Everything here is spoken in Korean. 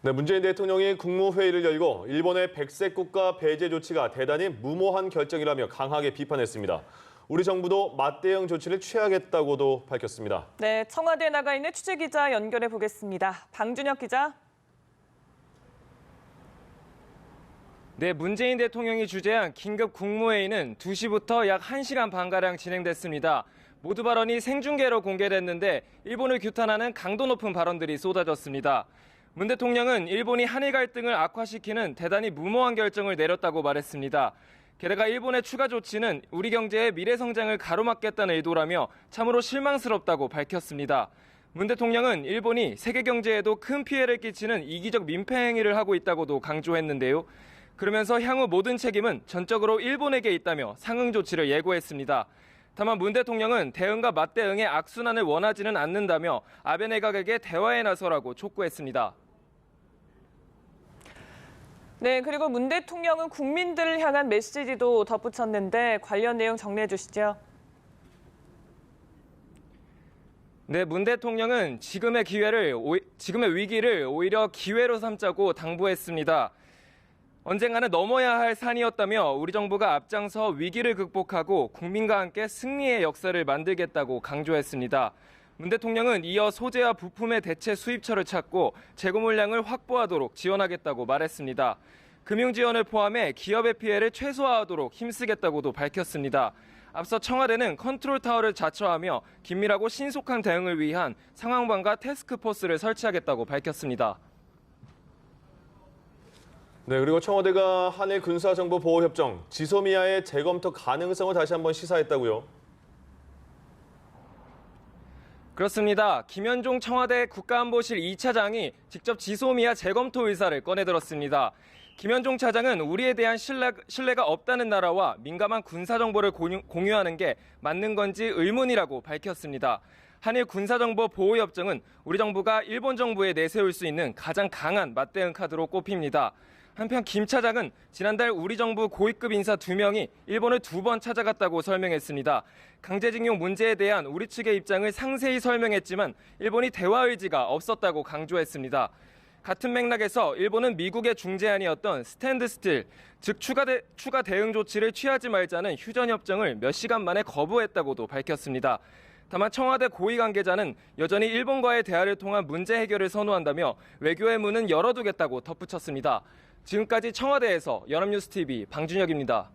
네, 문재인 대통령이 국무회의를 열고 일본의 백색 국가 배제 조치가 대단히 무모한 결정이라며 강하게 비판했습니다. 우리 정부도 맞대응 조치를 취하겠다고도 밝혔습니다. 네, 청와대에 나가 있는 취재기자 연결해 보겠습니다. 방준혁 기자. 네, 문재인 대통령이 주재한 긴급 국무회의는 2시부터 약 1시간 반가량 진행됐습니다. 모두 발언이 생중계로 공개됐는데 일본을 규탄하는 강도 높은 발언들이 쏟아졌습니다. 문 대통령은 일본이 한일 갈등을 악화시키는 대단히 무모한 결정을 내렸다고 말했습니다. 게다가 일본의 추가 조치는 우리 경제의 미래 성장을 가로막겠다는 의도라며 참으로 실망스럽다고 밝혔습니다. 문 대통령은 일본이 세계 경제에도 큰 피해를 끼치는 이기적 민폐 행위를 하고 있다고도 강조했는데요. 그러면서 향후 모든 책임은 전적으로 일본에게 있다며 상응 조치를 예고했습니다. 다만 문 대통령은 대응과 맞대응의 악순환을 원하지는 않는다며 아베 내각에게 대화에 나서라고 촉구했습니다. 네, 그리고 문 대통령은 국민들을 향한 메시지도 덧붙였는데 관련 내용 정리해 주시죠. 네, 문 대통령은 지금의 위기를 오히려 기회로 삼자고 당부했습니다. 언젠가는 넘어야 할 산이었다며 우리 정부가 앞장서 위기를 극복하고 국민과 함께 승리의 역사를 만들겠다고 강조했습니다. 문 대통령은 이어 소재와 부품의 대체 수입처를 찾고 재고 물량을 확보하도록 지원하겠다고 말했습니다. 금융 지원을 포함해 기업의 피해를 최소화하도록 힘쓰겠다고도 밝혔습니다. 앞서 청와대는 컨트롤타워를 자처하며 긴밀하고 신속한 대응을 위한 상황반과 태스크포스를 설치하겠다고 밝혔습니다. 네, 그리고 청와대가 한일 군사정보보호협정 지소미아의 재검토 가능성을 다시 한번 시사했다고요? 그렇습니다. 김현종 청와대 국가안보실 2차장이 직접 지소미아 재검토 의사를 꺼내들었습니다. 김현종 차장은 우리에 대한 신뢰가 없다는 나라와 민감한 군사정보를 공유하는 게 맞는 건지 의문이라고 밝혔습니다. 한일 군사정보보호협정은 우리 정부가 일본 정부에 내세울 수 있는 가장 강한 맞대응 카드로 꼽힙니다. 한편 김 차장은 지난달 우리 정부 고위급 인사 2명이 일본을 2번 찾아갔다고 설명했습니다. 강제징용 문제에 대한 우리 측의 입장을 상세히 설명했지만 일본이 대화 의지가 없었다고 강조했습니다. 같은 맥락에서 일본은 미국의 중재안이었던 스탠드스틸, 즉 추가 대응 조치를 취하지 말자는 휴전협정을 몇 시간 만에 거부했다고도 밝혔습니다. 다만 청와대 고위 관계자는 여전히 일본과의 대화를 통한 문제 해결을 선호한다며 외교의 문은 열어두겠다고 덧붙였습니다. 지금까지 청와대에서 연합뉴스TV 방준혁입니다.